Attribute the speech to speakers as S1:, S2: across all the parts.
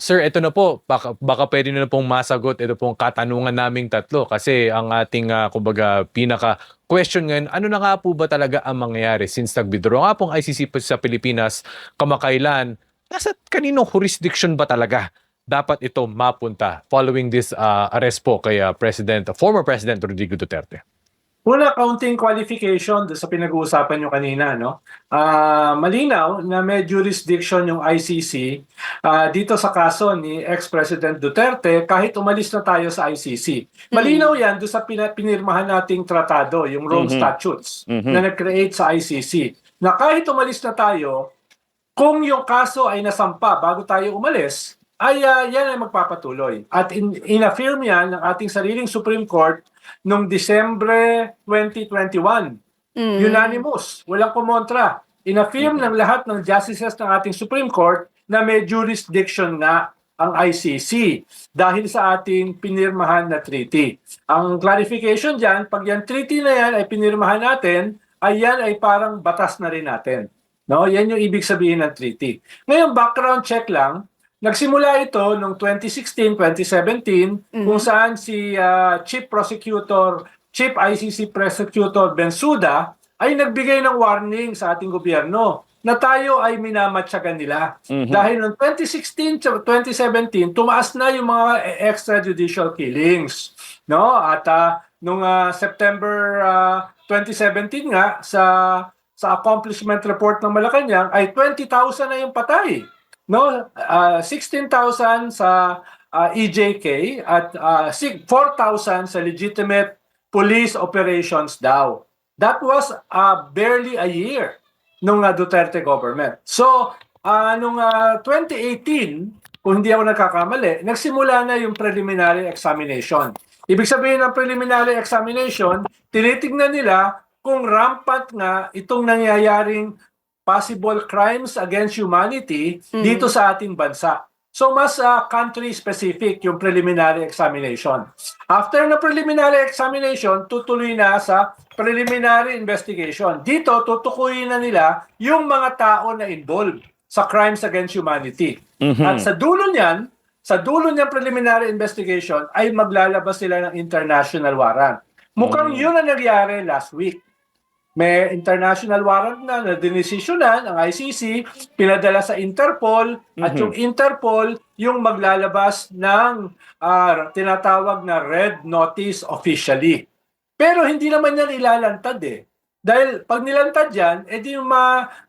S1: Sir, ito na po, baka pwede nyo na pong masagot ito pong katanungan naming tatlo kasi ang ating kumbaga pinaka-question ngayon, ano na nga po ba talaga ang mangyayari since nag-withdraw nga pong ICC sa Pilipinas kamakailan, nasa kaninong jurisdiction ba talaga dapat ito mapunta following this arrest po kay former President Rodrigo Duterte?
S2: Una, counting qualification doon sa pinag-uusapan nyo kanina, no? Malinaw na may jurisdiction yung ICC dito sa kaso ni ex-President Duterte kahit umalis na tayo sa ICC. Malinaw yan doon sa pinirmahan nating tratado, yung Rome Statutes na nag-create sa ICC. Na kahit umalis na tayo, kung yung kaso ay nasampa bago tayo umalis, ay yan ay magpapatuloy. At in-affirm yan ng ating sariling Supreme Court noong Disyembre 2021. Unanimous, walang kumontra. In-affirm ng lahat ng justices ng ating Supreme Court na may jurisdiction nga ang ICC dahil sa ating pinirmahan na treaty. Ang clarification dyan, pag yan treaty na yan ay pinirmahan natin, ay yan ay parang batas na rin natin. No? Yan yung ibig sabihin ng treaty. Ngayon, background check lang. Nagsimula ito noong 2016, 2017, kung saan si Chief ICC Prosecutor Bensouda ay nagbigay ng warning sa ating gobyerno na tayo ay minamatsagan nila. Dahil noong 2016 to 2017, tumaas na yung mga extrajudicial killings. No? At noong September 2017 nga, sa accomplishment report ng Malacanang, ay 20,000 na yung patay. No, 16,000 sa EJK at 4,000 sa legitimate police operations daw. That was barely a year nung Duterte government. So, nung 2018, kung hindi ako nagkakamali, nagsimula na yung preliminary examination. Ibig sabihin ng preliminary examination, tinitignan nila kung rampant nga itong nangyayaring possible crimes against humanity dito sa ating bansa. So mas country-specific yung preliminary examination. After na preliminary examination, tutuloy na sa preliminary investigation. Dito, tutukuyin na nila yung mga tao na involved sa crimes against humanity. At sa dulo niyang preliminary investigation ay maglalabas sila ng international warrant. Mukhang yun ang nangyari last week. May international warrant na dinesisyonan ang ICC, pinadala sa Interpol, at yung Interpol yung maglalabas ng tinatawag na red notice officially. Pero hindi naman yan ilalantad eh. Dahil pag nilantad yan, edi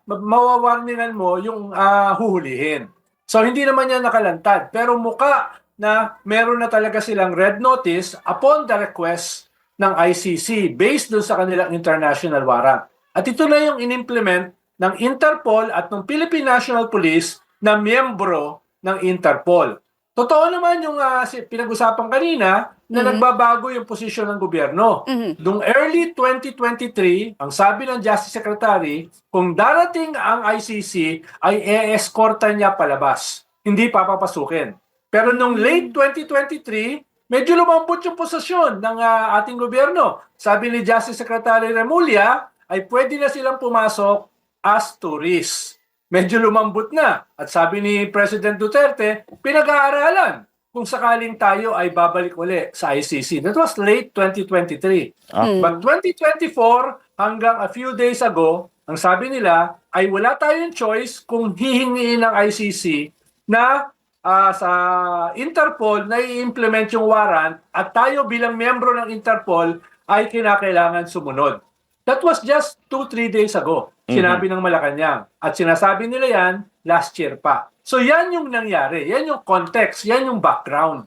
S2: mawawarningan mo yung huhulihin. So hindi naman yan nakalantad. Pero muka na meron na talaga silang red notice upon the request ng ICC based dun sa kanilang international warrant. At ito na yung inimplement ng Interpol at ng Philippine National Police na miyembro ng Interpol. Totoo naman yung pinag-usapan kanina na nagbabago yung posisyon ng gobyerno. Noong early 2023, ang sabi ng Justice Secretary, kung darating ang ICC ay e-escorta niya palabas, hindi papapasukin. Pero noong late 2023, medyo lumambot yung posisyon ng ating gobyerno. Sabi ni Justice Secretary Remulla, ay pwede na silang pumasok as tourists. Medyo lumambot na. At sabi ni President Duterte, pinag-aaralan kung sakaling tayo ay babalik uli sa ICC. That was late 2023. But 2024, hanggang a few days ago, ang sabi nila ay wala tayong choice kung hihingiin ng ICC na sa Interpol na i-implement yung warrant at tayo bilang miyembro ng Interpol ay kinakailangan sumunod. That was just 2-3 days ago, sinabi ng Malacanang. At sinasabi nila yan last year pa. So yan yung nangyari, yan yung context, yan yung background.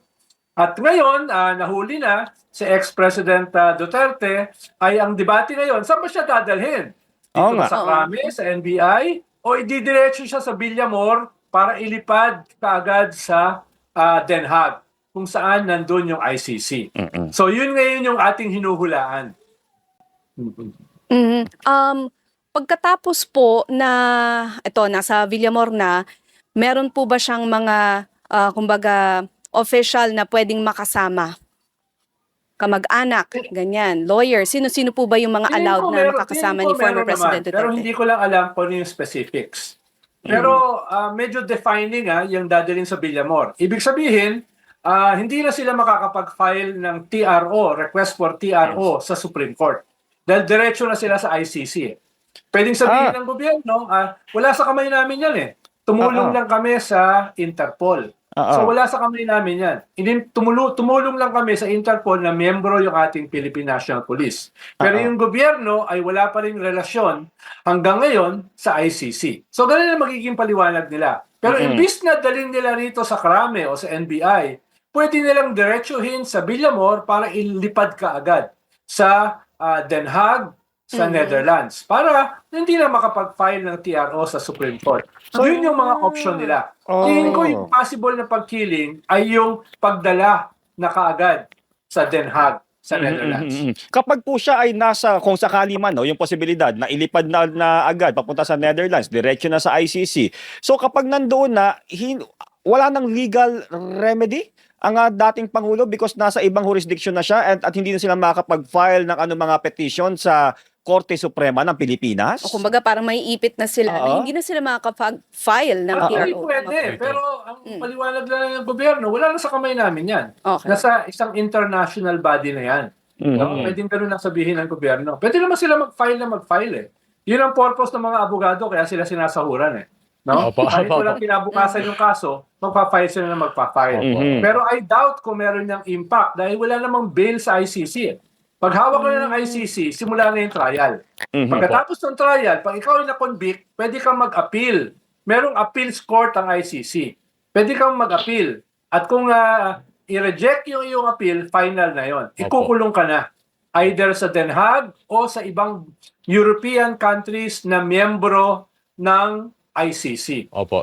S2: At ngayon, nahuli na si ex-President Duterte, ay ang debate ngayon, saan ba siya dadalhin? Dito sa Krame, sa NBI, o ididiretso siya sa Villamor para ilipad kaagad sa Den Haag, kung saan nandun yung ICC. So yun ngayon yung ating hinuhulaan.
S3: Pagkatapos po na ito nasa Villamor na, meron po ba siyang mga kumbaga official na pwedeng makasama? Kamag-anak, ganyan, lawyer, sino-sino po ba yung mga allowed na makakasama ni former President Duterte?
S2: Pero hindi ko lang alam kung yung specifics. Pero medyo defining yung dadalhin sa Villamor. Ibig sabihin, hindi na sila makakapag-file ng TRO, request for TRO sa Supreme Court. Dahil diretso na sila sa ICC. Pwedeng sabihin ng gobyerno, wala sa kamay namin yan eh. Tumulong lang kami sa Interpol. So wala sa kamay namin yan. Tumulong lang kami sa Interpol na miyembro yung ating Philippine National Police. Pero yung gobyerno ay wala pa rin relasyon hanggang ngayon sa ICC. So ganun na magiging paliwanag nila. Pero imbis na dalhin nila rito sa Krame o sa NBI, pwede nilang diretsuhin sa Villamor para ilipad ka agad sa Den Haag, sa Netherlands para hindi na makapag-file ng TRO sa Supreme Court. So yun yung mga option nila. Tingin ko yung possible na pag-killing ay yung pagdala na kaagad sa Den Haag, sa Netherlands.
S4: Kapag po siya ay nasa, kung sakali man, no, yung posibilidad na ilipad na agad, papunta sa Netherlands, diretso na sa ICC. So kapag nandoon na, wala nang legal remedy ang dating Pangulo because nasa ibang jurisdiction na siya at hindi na sila makakapag-file ng mga petition sa Korte Suprema ng Pilipinas?
S3: O kumbaga parang may ipit na sila na hindi na sila makakapag-file ng TRO.
S2: Pwede, pero ang paliwanag lang ng gobyerno, wala na sa kamay namin yan.
S3: Okay.
S2: Nasa isang international body na yan. No? Pwedeng ganun lang sabihin ng gobyerno. Pwede naman sila mag-file eh. Yun ang purpose ng mga abogado, kaya sila sinasahuran eh. No? Kahit walang kinabukasan yung kaso, magpa-file sila na magpa-file. Pero I doubt kung meron niyang impact dahil wala namang bail sa ICC eh. Pag hawak ka na ng ICC, simula na yung trial. Pagkatapos ng trial, pag ikaw ay na-convict, pwede kang mag-appeal. Merong appeals court ang ICC. Pwede kang mag-appeal. At kung i-reject yung iyong appeal, final na yon. Ikukulong ka na. Either sa Den Haag o sa ibang European countries na miyembro ng ICC.
S1: Opo.